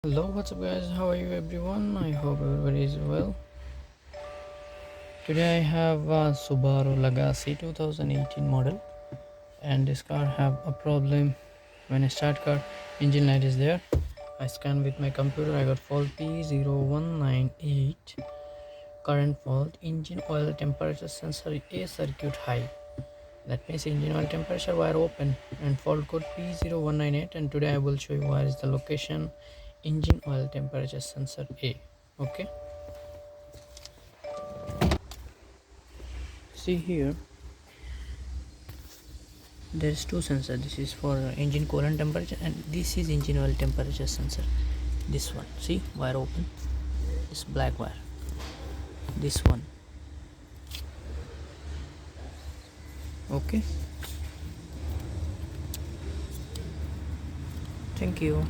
Hello, what's up guys, how are you everyone? I hope everybody is well. Today I have a Subaru Legacy 2018 model, and this car have a problem. When I start car, engine light is there. I scan with my computer, I got fault P0198, current fault, engine oil temperature sensor A circuit high. That means engine oil temperature wire open, and fault code P0198. And today I will show you where is the location engine oil temperature sensor A. Okay, see here there's two sensors. This is for engine coolant temperature, and this is engine oil temperature sensor. This one, see, wire open, this black wire, this one. Okay, thank you.